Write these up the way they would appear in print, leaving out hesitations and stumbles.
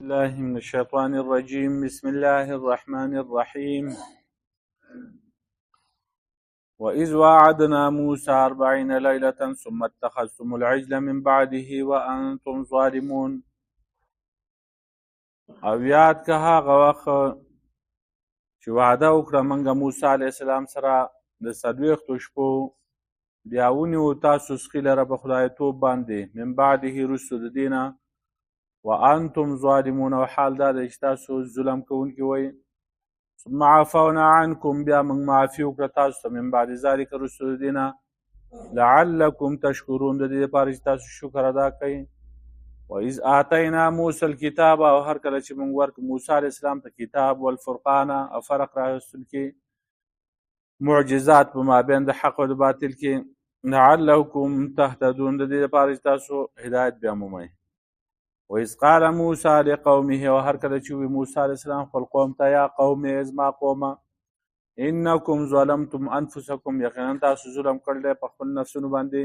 بالله من الشيطان الرجيم بسم الله الرحمن الرحيم وإذ وعدنا موسى 40 ليلة ثم اتخذتم العجل من بعده وأنتم ظالمون. او یاد که هغه وخت چې وعده وکړه موږ موسی علیه السلام سره د 40 شپو بیا ونیو تاسو سخي لره په خدایتوب باندې من بعده وروسته د دې نه وانتم ظالمون او حال دا دی چې تاسو ظلم کوونکي وئ. ثم عفونا عنکم بیا موږ معافي وکړه تاسو ته من بعد ذلک وروسته د دې نه لعلکم تشکرون د دې لپاره چې تاسو شکر ادا کوئ. وإذ آتینا موسی الکتاب او هر کله چې موږ ورکړو موسی علیه السلام ته کتاب والفرقان او فرق راوستل کې معجزات په مابین د حق او د باطل کې لعلکم تهتدون د دې لپاره چې تاسو هدایت بیا مومئ. وإذ قال موسی لقومه او هر کله چې وی موسی علیه السلام خپل قوم ته یا قوم زما قومه انکم ظلمتم انفسکم یقینا تاسو ظلم کړی په خپل نفسونو باندې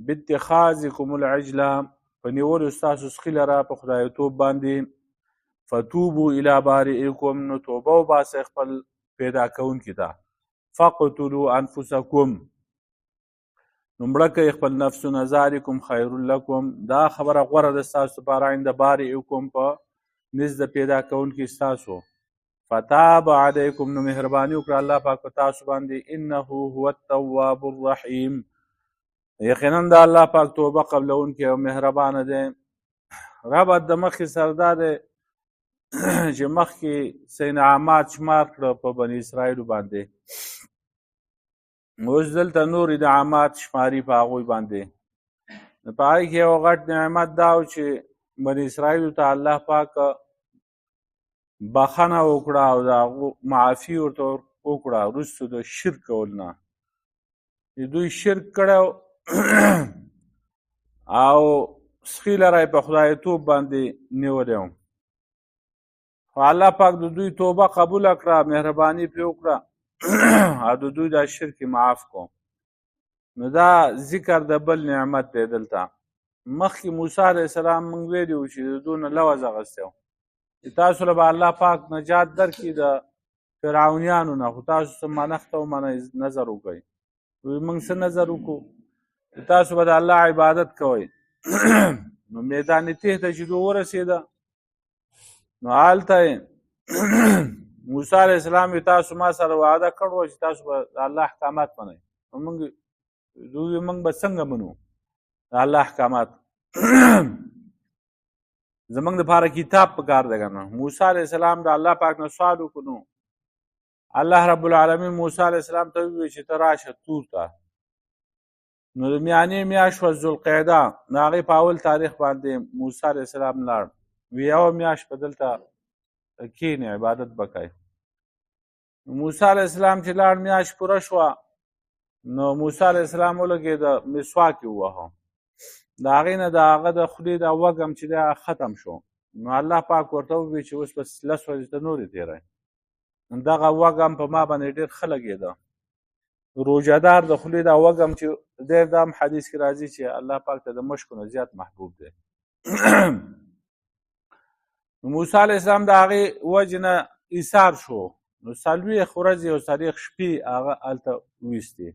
باتخاذکم العجل په نیولو ستاسو سخي لره په خدایتوب باندې فتوبو الی بارئکم نو توبه وباسئ خپل پیدا کوونکي ته فقتلوا انفسکم نو مړه کوئ خپل نفسونه ذلکم خیر لکم دا خبره غوره ده ستاسو لپاره عند بارئکم په نزد د پیدا کوونکي ستاسو فتاب علیکم نو مهرباني وکړه الله پاک په تاسو باندې انه هو التواب الرحیم یقینا د الله پاک توبه قبلونکی او مهربانه دی. ربط د مخکې سره دا دی چې مخکې څه انعامات شمار کړه په بني اسرائیلو باندې اوس دلته نور انعامات شماري په هغوی باندې. په هغې کې یو غټ نعمت دا و چې بني اسرائیلو ته الله پاک بخښنه وکړه او د هغو معافي ورته وکړه وروسته د شرک کول نه چې دوی شرک کړی او سخي لره په خدایتوب باندې نیولی و خو الله پاک د دوی توبه قبوله کړه مهرباني پرې وکړه او د دوی دا شرک معاف کو. نو دا ذکر د بل نعمت دی. دلته مخکې موسی علیه السلام موږ ویلي وو چې د دوی نه لوظ اخیستی و چې تاسو له به الله پاک نجات درکړي د فرعونیانو نه خو تاسو څه منښت او نظر وکړئ. وایي موږ څه نظر وکړو چې تاسو به د الله عبادت کوئ. نو میدان تیح ته چې دوی ورسېده نو هلته موسی علیه السلام تاسو ما سره وعده کړو چې تاسو به د الله احکامات منئ. نو موږ به څنګه منو د الله احکامات؟ زموږ دپاره کتاب پکار دی که نه. موسی علیه السلام د الله پاک نه سوال وکړو. الله رب العالمین موسی علیه السلام ته وویل چې ته راشه تور ته. نو د میانې میاشت وه ذوالقعده د هغې په اول تاریخ باندې موسی علیه السلام لاړ. وی یوه میاشت به دلته کښېنې عبادت به کوئ. موسی علیه السلام چې لاړ میاشت پوره شوه نو موسی علیه السلام ولګېده مسواک یې ووهه. د هغې نه د هغه د خولې دا وږم چې دی ختم شو. نو الله پاک ورته وویل چې اوس به 10 ورځې ته نورې تېروئ. دغه وږم په ما باندې ډېر ښه لګېده. روژهدار د خولې دا وږم چې دی دا هم حدیث کې راځي چې الله پاک ته د مشکو نه زیات محبوب دی. موسی علیه السلام د هغې وجې نه ایثار شو. نو 40 ورځې او 40 شپې هغه هلته ویستې.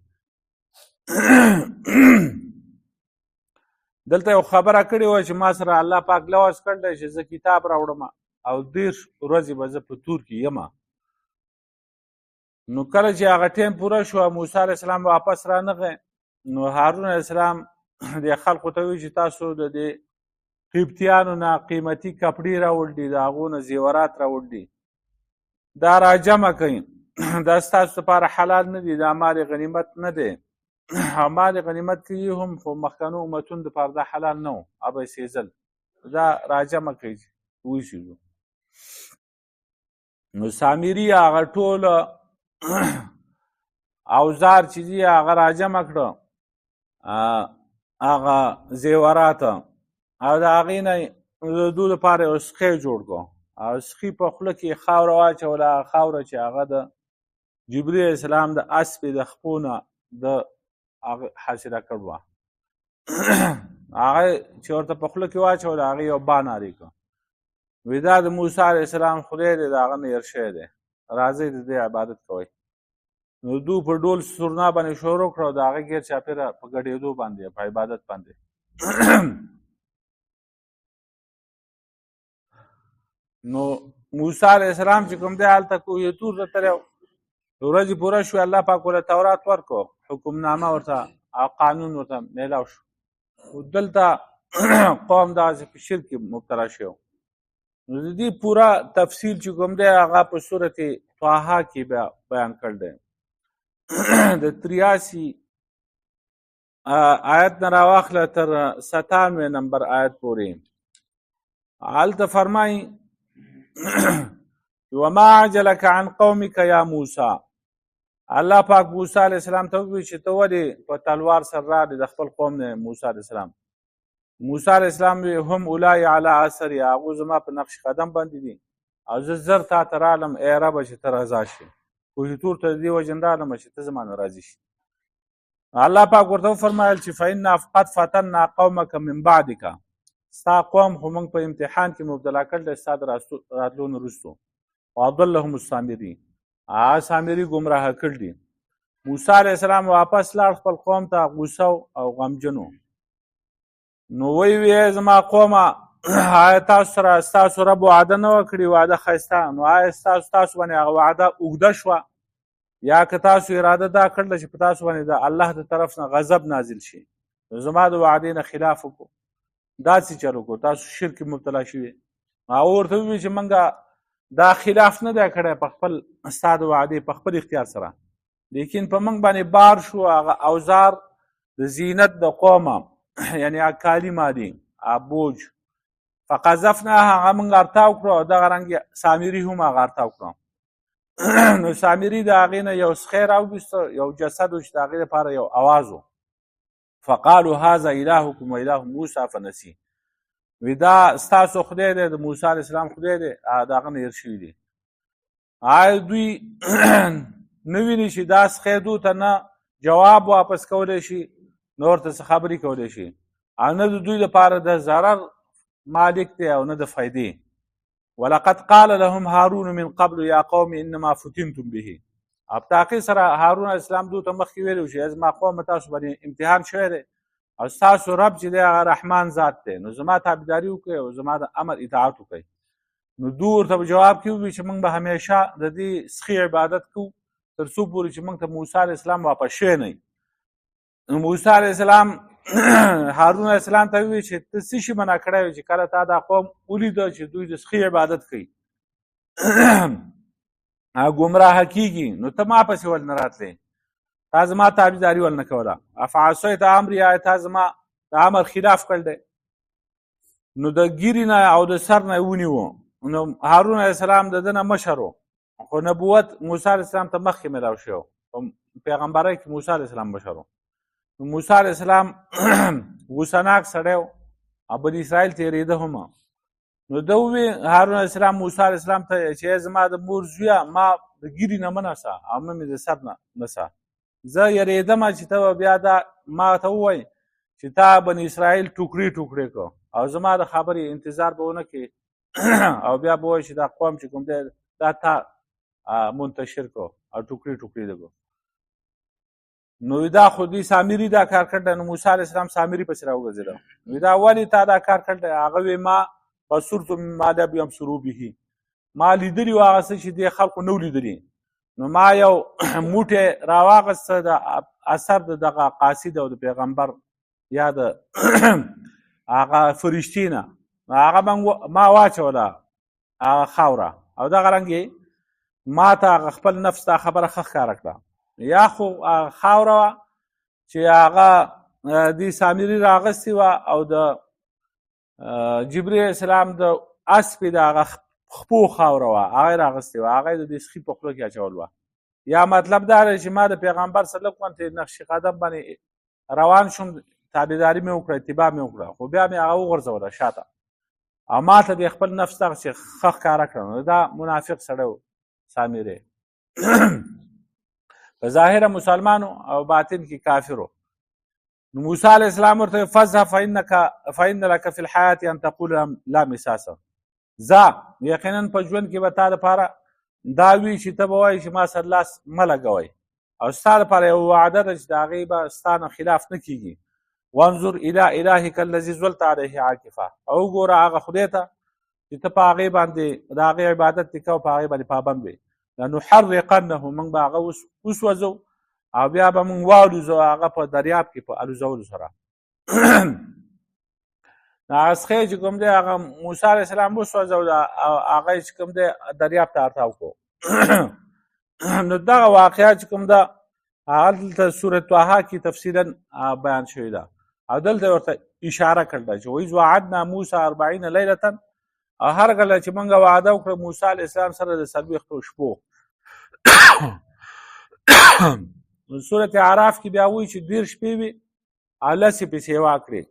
دلته یو خبره کړې وه چې ما سره الله پاک لوظ کړی چې زه کتاب راوړم او 30 ورځې به زه په تور کې یم. نو کله چې هغه ټیم پوره شو موسی علیه السلام واپس رانغی نو هارون علیه السلام دې خلقو ته وایي چې تاسو د دې قبطیانو نه قیمتي کپړې راوړلي د هغو نه زیورات راوړلي دا راجمع کوئ. دا ستاسو لپاره حلال نه دي. دا مال غنیمت نه دی. مال غنیمت کې هم خو مخکنو امتونو دپاره دا حلال نه و هغه به سېځل. دا راجمع کوئ وشیږو. نو سامري هغه ټوله اوزار چې دي هغه راجمع کړه هغه زیورات او د هغې نه د دوی لپاره یو سخی جوړ کړو او سخي په خوله کې خاوره واچوله. هغه خاوره چې هغه د جبري علیه السلام د اسپې د خپو نه د هغه حاصله کړې وه. هغه چې ورته په خوله کې واچوله هغې یو با نارې کړه. وی دا د موسی علیه السلام خدای دی د هغه نه هېر شوی دی راځئ د دې عبادت کوئ. نو دو په ډول سورنا باندې شروع کړه او د هغه ګیر چاپېره په ګډېدو باندې په عبادت باندې نو موسی علیه السلام چې کوم دی هلته کوه طور ته تللی ورځې پوره شوې الله پاک ورته تورات ورکړو حکمنامه ورته او قانون ورته میلاو شو. دلته قوم دغسې په شرک کې مبتلا شوی نو د دې پوره تفصیل چې کوم دی هغه په صورت طه کې بیان کړی دی د 83 آیت نه راواخله تر 97 نمبر آیت پورې هلته فرمایي وما عجلك عن قومك یا موسی. الله پاک موسی علیه السلام ته وویل چې ته ولې په تلوار سره راغلې د خپل قوم نه موسی علیه السلام. موسی علیه السلام وی هم اولای علی اثري هغو زما په نقش قدم باندې دي او زه زر تا ته رالم ای ربه چې ته رضا شي کوهي طور ته د دې وجې نه رالم چې ته زما نه راضي شي. الله پاک ورته وفرمایل چې فإنا قد فتنا قومک من بعدک ستا قوم خو موږ په امتحان کې مبتلا کړل ستا د راتلو نه وروستو واضلهم السامري سامري ګمراه کړ دي. موسی علیه السلام واپس لاړ خپل قوم ته غوسه او غمجنو. نو وی زما قومه آیا تاسو سره ستاسو رب وعده نه وه کړې وعده ښایسته نو آیا تاسو باندې هغه وعده اوږده شوه یا که تاسو اراده دا کړله چې په تاسو باندې د الله د طرف نه غضب نازل شي نو زما د وعدې نه خلاف وکړو داسې چل وکړو تاسو شرک مبتلا شوي. هغه ورته وویل چې موږ دا خلاف نه دی کړی په خپل ستا د وعدې په خپل اختیار سره لیکن په موږ باندې بار شو هغه اوزار د زینت د قومه یعنی کالی مادي بوج فقذفناها هغه موږ ارتاو کړو او دغه رنګ سامري هم هغه ارتاو کړو. نو سامري د هغې نه یو سخی راوویسته یو جسد و چې د هغې لپاره یو اواز و فقالوا هذا الهکم و اله موسی فنسي وی دا ستاسو خدای دی د موسی علیه السلام خدای دی د هغه نه هېر شوي دي. آیا دوی نه ویني چې دا سخی دو ته نه جواب واپس کولی شي نه ورته څه خبرې کولی شي او نه د دوی لپاره د ضرر مالک دی او نه د فایدې. ولقد قال لهم هارون من قبل یا قوم انما فتنتم به. په تحقیق سره هارون علیه السلام دوی ته مخکې ویلي چې زما قوم تاسو باندې امتحان شوی دی او ستاسو رب چې دی هغه رحمان ذات دی نو زما تابعداري وکړئ او زما د امر اطاعت وکړئ. نو دوی ورته په جواب کې وویل چې موږ به همیشه د دې سخي عبادت کوو تر څو پورې چې موږ ته موسی علیه السلام واپس شوی نه وي. نو موسی علیه السلام هارون علیه السلام ته وویل چې ته څه شي منع کړی وي چې کله تا دا قوم ولیده چې دوی د سخي عبادت کوي ګمراه کېږي نو ته ما پسې ول نه راتلی تا زما تابعداري ول نه کوله افعصیت امري آیا تا زما د امر خلاف کړی دی. نو د ګیرې نه او د سر نه یې ونیوه. نو هارون علیه السلام د ده نه مشر و خو نبوت موسی علیه السلام ته مخکې میلاو شوی و پیغمبرۍ کې موسی علیه السلام بشر و. نو موسی علیه السلام غوسهناک سړی و او بني اسرائیل تېرېده هم. نو ده ووی هارون علیه السلام موسی علیه السلام ته چې زما د مور زویه ما د ګیرې نه مه نسه او نه مې د سر نه نسه زه یېرېدم چې ته به بیا دا ما ته ووایې چې تا بني اسرائیل ټوکړې ټوکړې کړو او زما د خبرې انتظار به ونه کړې او بیا به وایي چې دا قوم چې کوم دی دا تا منتشر کړو او ټوکړې ټوکړې دې کړو. نو دا خو دوی سامري دا کار کړی نو موسی علیه السلام سامري پسې راوګرځېده. نو دا ولې تا دا کار کړی هغه وی ما بصرت ما لم یبصروا به ما لیدلي وو هغه څه چې دې خلکو نه لیدلي. نو ما یو موټی راواغسته د اثر د دغه قاصد او د پیغمبر یا د هغه فرشتې نه هغه ما واچوله هغه خاوره او دغه رنګ یې ما ته هغه خپل نفس ته خبره ښه ښکاره کړه یا خو خاوره وه چې هغه دې سامري راغستې وه او د جبرئیل السلام د اسپې د هغه خپو خاوره وه هغه یې راغستې وه هغه یې د دې سخي په خوله کې اچول وه. یا مطلب دا دی چې ما د پیغمبر صلی الله علیه وسلم نقش قدم باندې روان شوم تابعداري مې وکړه اتباع مې وکړه خو بیا مې هغه وغورځوله شاته او ما ته د خپل نفس دغسې ښه ښکاره کړه. نو دا منافق سړی و سامری په ظاهره مسلمانو او باطن کې کافرو. نو موسی علیه السلام ورته فاذهب فإن لك في الحیاة ان تقول لا مساس زه یقینا په ژوند کې به تا دپاره دا وي چې ته به وایې چې ما سره لاس مه لګوئ او ستا دپاره یوه وعده ده چې د هغې به ستا نه خلاف نه کېږي وانظر الى الهک الذي ظلت علیه عاکفه او وګوره هغه خدای ته چې ته په هغې باندې د هغې عبادت دې کوه په هغې باندې پابند وې لنحرقنه موږ به هغه وسوځو او بیا به موږ والوځو هغه په دریاب کې په الوځولو سره هغه سخی چې کوم دی هغه موسی علیه السلام وسوځو او هغه چې کوم دی دریاب ته ارتاو کړو نو دغه واقعه چې کوم ده هلته سورة طه کې تفصیلا بیان شوې ده او دلته ورته اشاره کړله چې وإذ وعدنا موسی 40 لیلة او هر کله چې موږ وعده وکړه موسی علیه السلام سره د 40 شپو سورة اعراف کې بیا وایي چې 10 شپې وي او 10 یې پې سیوا کړې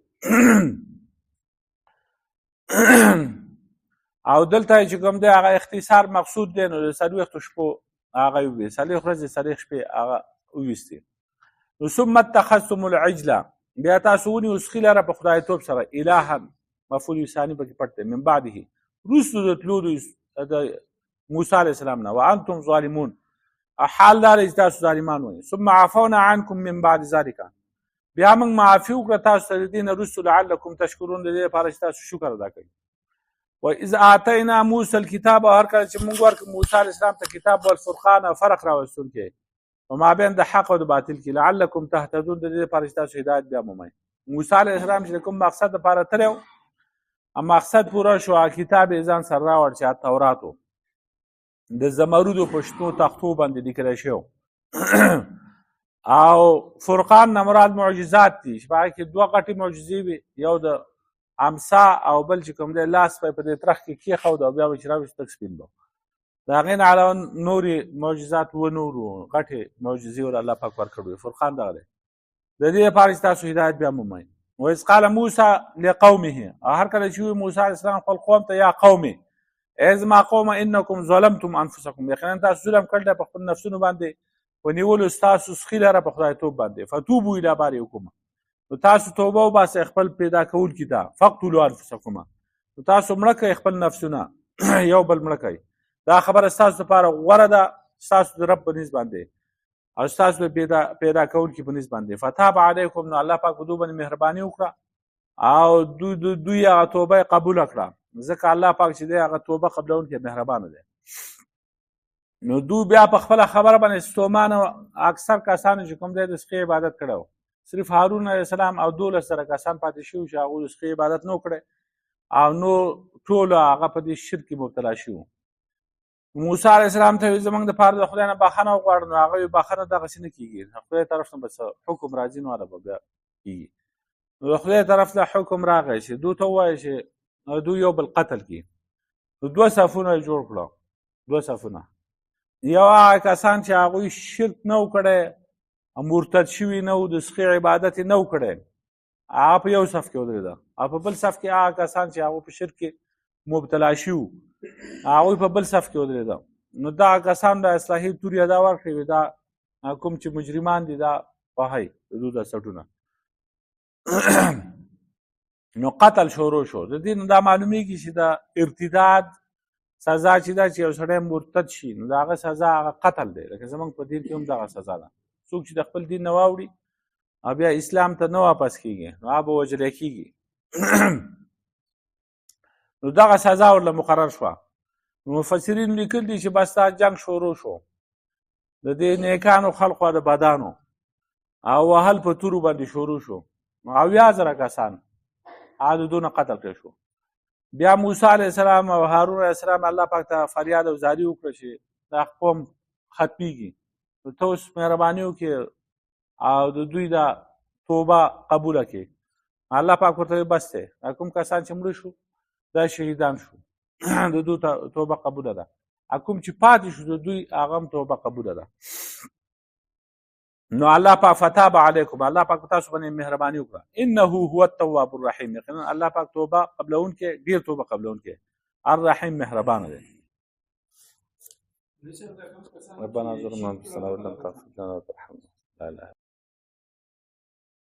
او دلته چې کوم دی هغه اختصار مقصود دی نو د 40 شپو هغه وي 40 ورځې 40 شپې هغه وویستې نو ثم اتخذتم العجل بیا تاسو ونیو سخي لره په خدایتوب سره الها مفعول ثاني پکې پټ دی من بعده وروسته د تلو د موسی علیه السلام نه وانتم ظالمون حال دا دی چې تاسو ظالمان وئ ثم عفونا عنکم من بعد ذلک بیا موږ معافي وکړه تاسو ته د دې نه وروسته لعلکم تشکرون د دې لپاره چې تاسو شکر ادا کوئ وإذ آتینا موسی الکتاب هر کله چې موږ ورکړو موسی علیه السلام ته کتاب والفرقان او فرق راوستونکی په مابین د حق او د باطل کې لعلکم تهتدون د دې لپاره چې تاسو هدایت بیا مومئ موسی علیه السلام چې د کوم مقصد لپاره تللی و مقصد پوره شو کتاب یې ځان سره راوړ چې تورات و د زمرودو په شنو تختو باندې لیکلی شوی او فرقان نه مراد معجزات دي چې په هغې کې 2 غټې معجزې وي یو د امسا او بل چې کوم دی لاس به په دې ترخ کې کېښود او بیا به چې راویست تک سپین به د هغې نه علاوه نورې معجزات نورو غټې معجزې ور الله پاک ورکړی فرقان دغه دی د دې لپاره چې تاسو هدایت بیا مومئ وإذ قال موسی لقومه هر کله چې ووایي موسی علیه السلام خپل قوم ته یا قومې ای زما قومه انکم ظلمتم انفسکم یقینا تاسو ظلم کړی دی په خپل نفسونو باندې په نیولو ستاسو سخي لره په خدایتوب باندې فتوبو الی باریکم نو تاسو توبه وباسئ خپل پیدا کوونکي ته فقتلوا انفسکم نو تاسو مړه کړئ خپل نفسونه یو بل مړه کړئ دا خبره ستاسو لپاره غوره ده ستاسو د رب په نیز باندې او ستاسو د پیدا کوونکي په نیز باندې فتاب علیکم نو الله پاک په دوی باندې مهرباني وکړه او دوی هغه توبه قبوله کړه ځکه الله پاک چې دی هغه توبه قبلونکی مهربانه دی نو دوی بیا په خپله خبره باندې ستومانه اکثر کسانو چې کوم دی د سخي عبادت کړی صرف هارون علیه السلام او 12 سره کسان پاتې شوي چې هغوی د سخي عبادت نه کړی او نو ټول هغه په دې شرک کې مبتلا شوي موسی علیه السلام ته زموږ دپاره د خدای نه بخښنه وغواړو نو هغه وایي بخښنه دغسې نه کېږي خدای طرف نه به حکم راځي نو هله به بیا کېږي نو د خدای طرف نه حکم راغی چې دوی ته ووایه چې دوی یو بل قتل کړي نو 2 صفونه یې جوړ کړه 2 صفونه یو هغه کسان چې هغوی شرک نه و کړی مرتد شوي نه و د سخي عبادت یې نه و کړی هغه په یو صف کې ودرېده او په بل صف کې هغه کسان چې هغوی په شرک کې مبتلا شوي هغوی په بل صف کې ودرېده نو دغه کسان د اصلاحي تورې ادا ورکړې دا کوم چې مجرمان دي دا وهئ د دوی دا سټونه نو قتل شروع شو د دې نه دا معلومیږي چې د ارتداد سزا چې ده چې یو سړی مرتد شي نو د هغه سزا هغه قتل دی لکه زموږ په دین کې هم دغه سزا ده څوک چې د خپل دین نه واوړي او بیا اسلام ته نه واپس کېږي نو هغه به وژلی کېږي نو دغه سزا ورله مقرر شوه مفسرین لیکل دي چې بس دا جنګ شروع شو د دې نیکانو خلقو د بدانو او وهل په تورو باندې شروع شو 80,000 کسان هغه د دونه قتل کړی شو بیا موسی علیه السلام او هارون علیه السلام الله پاک ته فریاد او زاری وکړه چې دا قوم ختمیږي نو ته اوس مهرباني وکړې او د دوی دا توبه قبوله کړې الله پاک ورته بس دی دا کوم کسان چې مړه شو دا شهیدان شو د دوی توبه قبوله ده کوم چې پاتې شو د دوی هغه هم توبه قبوله ده نو الله پاک فتاب علیکم الله پاک تاسو باندې مهرباني وکړه انه هو التواب الرحیم یقینا الله پاک توبه قبلونکې ډیر توبه قبلونکې الرحیم مهربانه دی ربنا ظلمنا انفسنا وان لم تغفر لنا وترحمنا لا اله